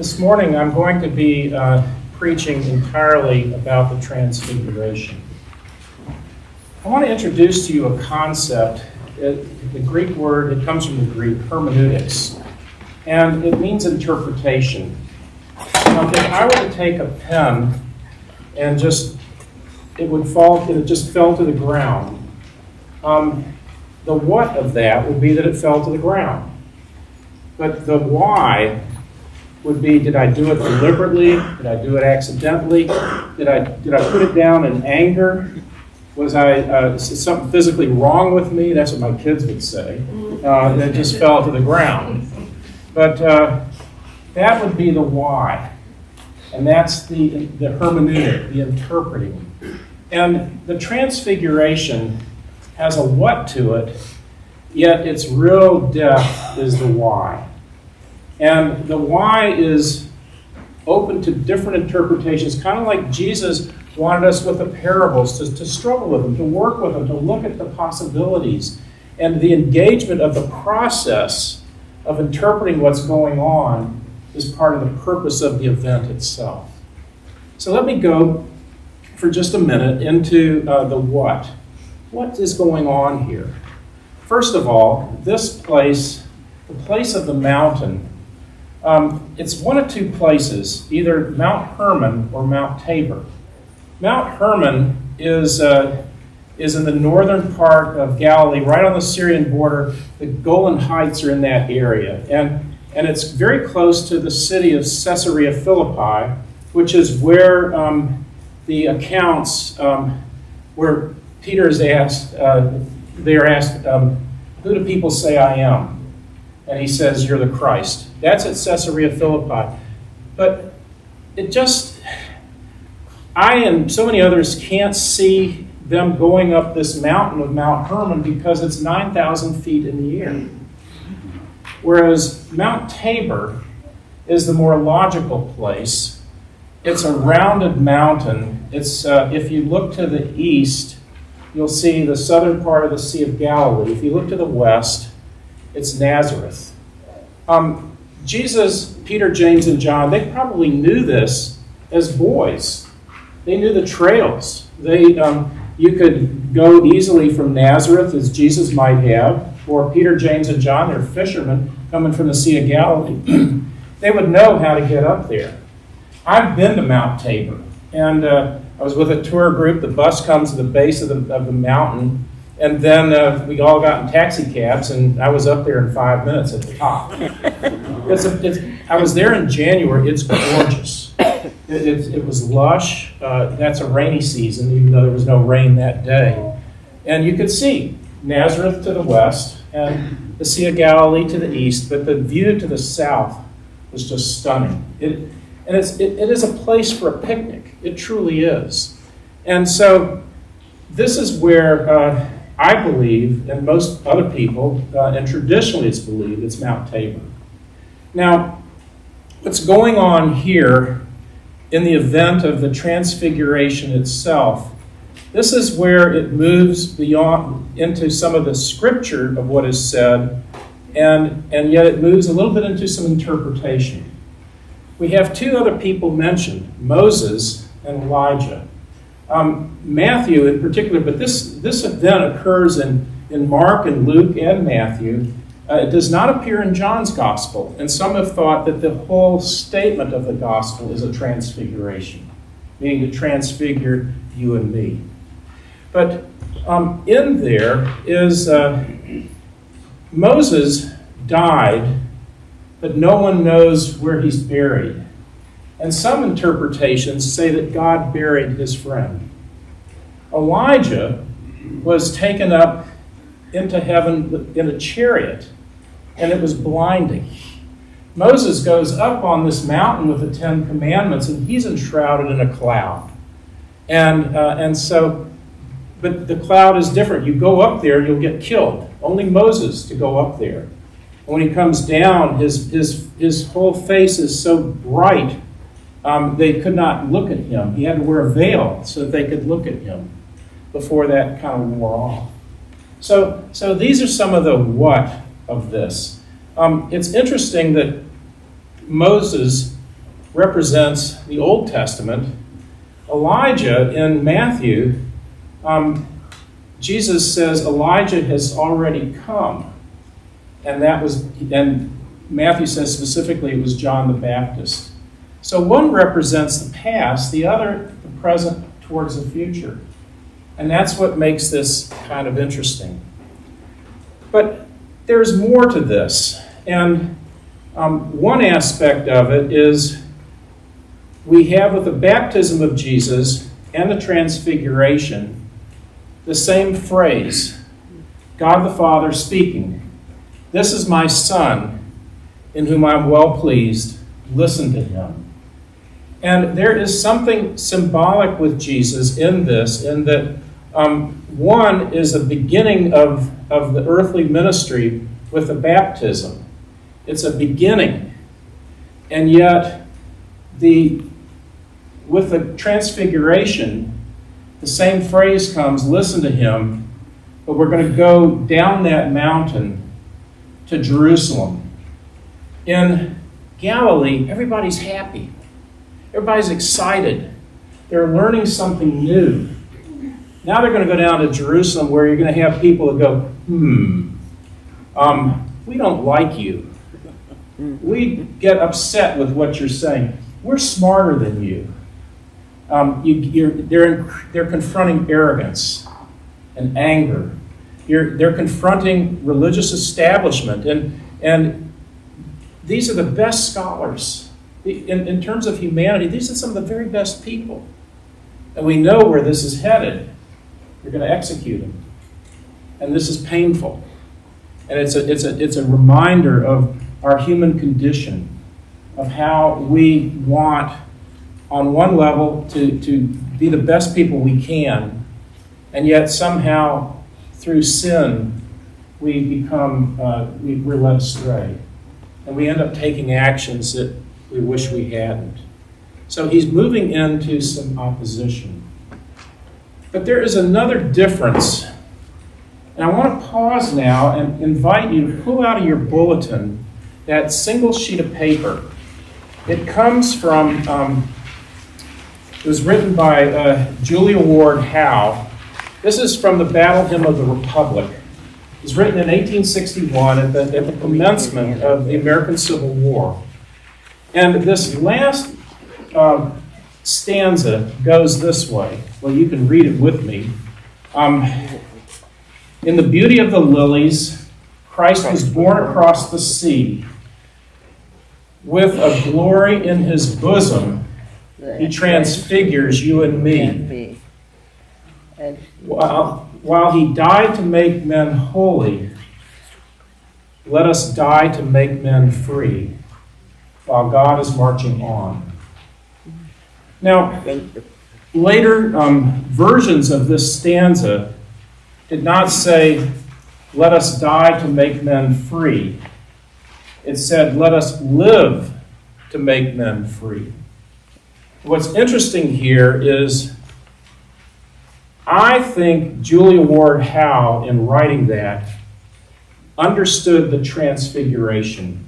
This morning I'm going to be preaching entirely about the Transfiguration. I want to introduce to you a concept. The Greek word, it comes from the Greek, hermeneutics, and it means interpretation. Now, if I were to take a pen and it just fell to the ground, the what of that would be that it fell to the ground. But the why would be, did I do it deliberately? Did I do it accidentally? Did I put it down in anger? Was something physically wrong with me? That's what my kids would say. And it just fell to the ground. But that would be the why. And that's the hermeneutic, the interpreting. And the Transfiguration has a what to it, yet its real depth is the why. And the why is open to different interpretations, kind of like Jesus wanted us with the parables to struggle with them, to work with them, to look at the possibilities. And the engagement of the process of interpreting what's going on is part of the purpose of the event itself. So let me go for just a minute into the what. What is going on here? First of all, this place, the place of the mountain, it's one of two places, either Mount Hermon or Mount Tabor. Mount Hermon is in the northern part of Galilee, right on the Syrian border. The Golan Heights are in that area. And it's very close to the city of Caesarea Philippi, which is where the accounts, where Peter is asked, they are asked, who do people say I am? And he says, you're the Christ. That's at Caesarea Philippi. But I and so many others can't see them going up this mountain of Mount Hermon because it's 9,000 feet in the air. Whereas Mount Tabor is the more logical place. It's a rounded mountain. It's if you look to the east, you'll see the southern part of the Sea of Galilee. If you look to the west, it's Nazareth. Jesus, Peter, James, and John, they probably knew this as boys. They knew the trails. You could go easily from Nazareth, as Jesus might have, or Peter, James, and John, they're fishermen coming from the Sea of Galilee. They would know how to get up there. I've been to Mount Tabor, and I was with a tour group. The bus comes to the base of the mountain, and then we all got in taxi cabs, and I was up there in 5 minutes at the top. I was there in January. It's gorgeous. It was lush. That's a rainy season, even though there was no rain that day. And you could see Nazareth to the west and the Sea of Galilee to the east, but the view to the south was just stunning. It is a place for a picnic. It truly is. And so this is where I believe, and most other people, and traditionally it's believed, it's Mount Tabor. Now, what's going on here in the event of the Transfiguration itself, this is where it moves beyond into some of the scripture of what is said, and yet it moves a little bit into some interpretation. We have two other people mentioned, Moses and Elijah. Matthew in particular, but this event occurs in Mark and Luke and Matthew. It does not appear in John's gospel, and some have thought that the whole statement of the gospel is a transfiguration, meaning to transfigure you and me. But in there is Moses died, but no one knows where he's buried. And some interpretations say that God buried his friend. Elijah was taken up into heaven in a chariot, and it was blinding. Moses goes up on this mountain with the Ten Commandments, and he's enshrouded in a cloud. But the cloud is different. You go up there, you'll get killed. Only Moses to go up there. And when he comes down, his whole face is so bright, they could not look at him. He had to wear a veil so that they could look at him before that kind of wore off. So these are some of the what of this. It's interesting that Moses represents the Old Testament. Elijah in Matthew, Jesus says Elijah has already come. And Matthew says specifically it was John the Baptist. So one represents the past, the other the present towards the future. And that's what makes this kind of interesting. But there's more to this. And one aspect of it is we have with the baptism of Jesus and the transfiguration the same phrase, God the Father speaking, "This is my Son, in whom I'm well pleased. Listen to him." And there is something symbolic with Jesus in this, in that one is the beginning of the earthly ministry with the baptism. It's a beginning. And yet, with the transfiguration, the same phrase comes, "Listen to him," but we're going to go down that mountain to Jerusalem. In Galilee, everybody's happy. Everybody's excited. They're learning something new. Now they're going to go down to Jerusalem where you're going to have people that go, we don't like you. We get upset with what you're saying. We're smarter than you. They're confronting arrogance and anger. They're confronting religious establishment. And these are the best scholars. In terms of humanity, these are some of the very best people. And we know where this is headed. They're going to execute him. And this is painful. And it's a reminder of our human condition, of how we want, on one level, to be the best people we can, and yet somehow, through sin, we become, we're led astray. And we end up taking actions that we wish we hadn't. So he's moving into some opposition. But there is another difference. And I want to pause now and invite you to pull out of your bulletin that single sheet of paper. It comes from, it was written by Julia Ward Howe. This is from the Battle Hymn of the Republic. It was written in 1861 at the commencement of the American Civil War. And this last stanza goes this way. Well, you can read it with me. In the beauty of the lilies, Christ was born across the sea. With a glory in his bosom, he transfigures you and me. While he died to make men holy, let us die to make men free, while God is marching on. Now, later versions of this stanza did not say, let us die to make men free. It said, let us live to make men free. What's interesting here is, I think Julia Ward Howe, in writing that, understood the transfiguration.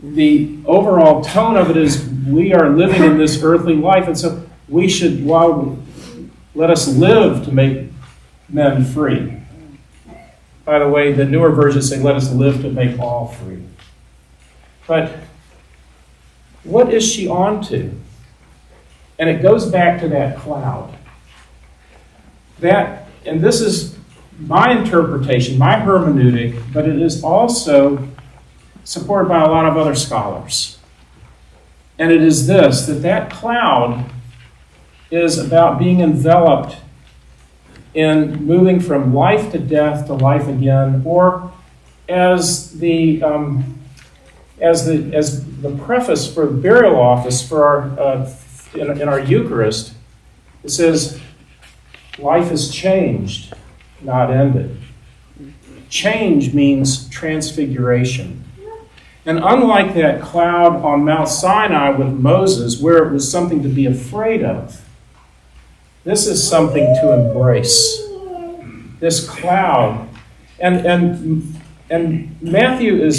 The overall tone of it is, we are living in this earthly life, and so we should, let us live to make men free. By the way, the newer versions say, let us live to make all free. But what is she on to? And it goes back to that cloud. And this is my interpretation, my hermeneutic, but it is also supported by a lot of other scholars. And it is this, that cloud is about being enveloped in moving from life to death to life again, or as the preface for the burial office for our in our Eucharist, it says, life is changed, not ended. Change means transfiguration. And unlike that cloud on Mount Sinai with Moses, where it was something to be afraid of, this is something to embrace. This cloud. And Matthew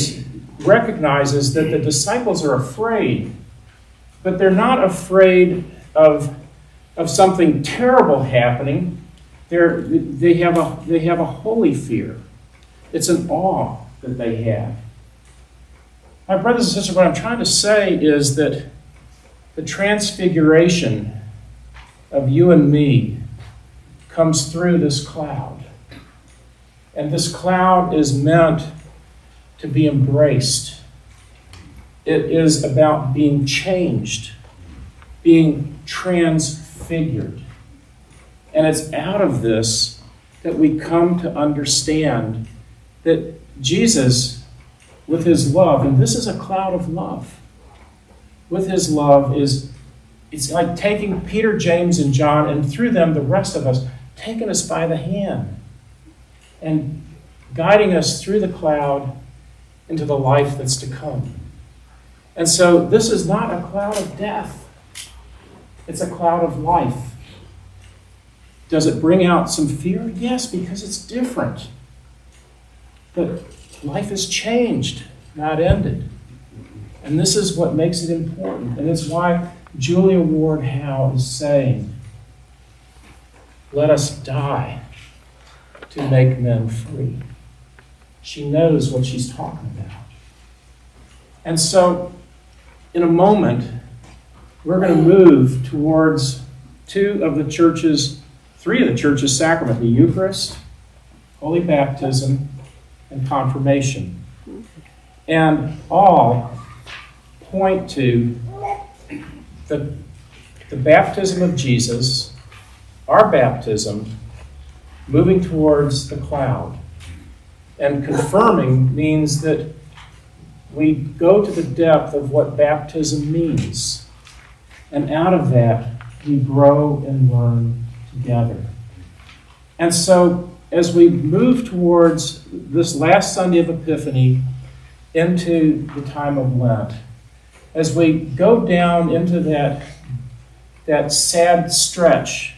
recognizes that the disciples are afraid but they're not afraid of something terrible happening. They have a holy fear. It's an awe that they have. My brothers and sisters, what I'm trying to say is that the transfiguration of you and me comes through this cloud. And this cloud is meant to be embraced. It is about being changed, being transfigured. And it's out of this that we come to understand that Jesus, with his love, and this is a cloud of love, with his love it's like taking Peter, James, and John, and through them, the rest of us, taking us by the hand and guiding us through the cloud into the life that's to come. And so this is not a cloud of death. It's a cloud of life. Does it bring out some fear? Yes, because it's different. But life has changed, not ended. And this is what makes it important. And it's why Julia Ward Howe is saying, let us die to make men free. She knows what she's talking about. And so, in a moment, we're going to move towards three of the church's sacrament, the Eucharist, Holy Baptism, and Confirmation. And all point to the baptism of Jesus, our baptism, moving towards the cloud. And confirming means that we go to the depth of what baptism means. And out of that, we grow and learn together. And so, as we move towards this last Sunday of Epiphany into the time of Lent, as we go down into that sad stretch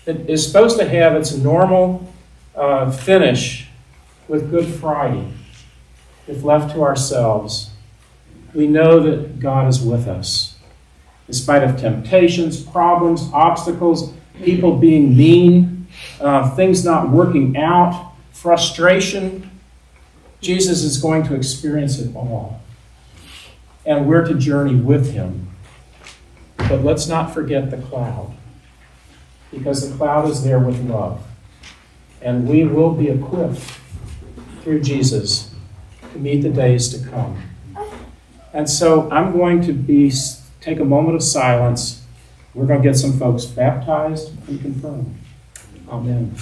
that is supposed to have its normal finish with Good Friday, if left to ourselves, we know that God is with us. In spite of temptations, problems, obstacles, people being mean, things not working out, frustration, Jesus is going to experience it all. And we're to journey with him. But let's not forget the cloud, because the cloud is there with love. And we will be equipped through Jesus to meet the days to come. And so I'm going to take a moment of silence. We're going to get some folks baptized and confirmed. Amen.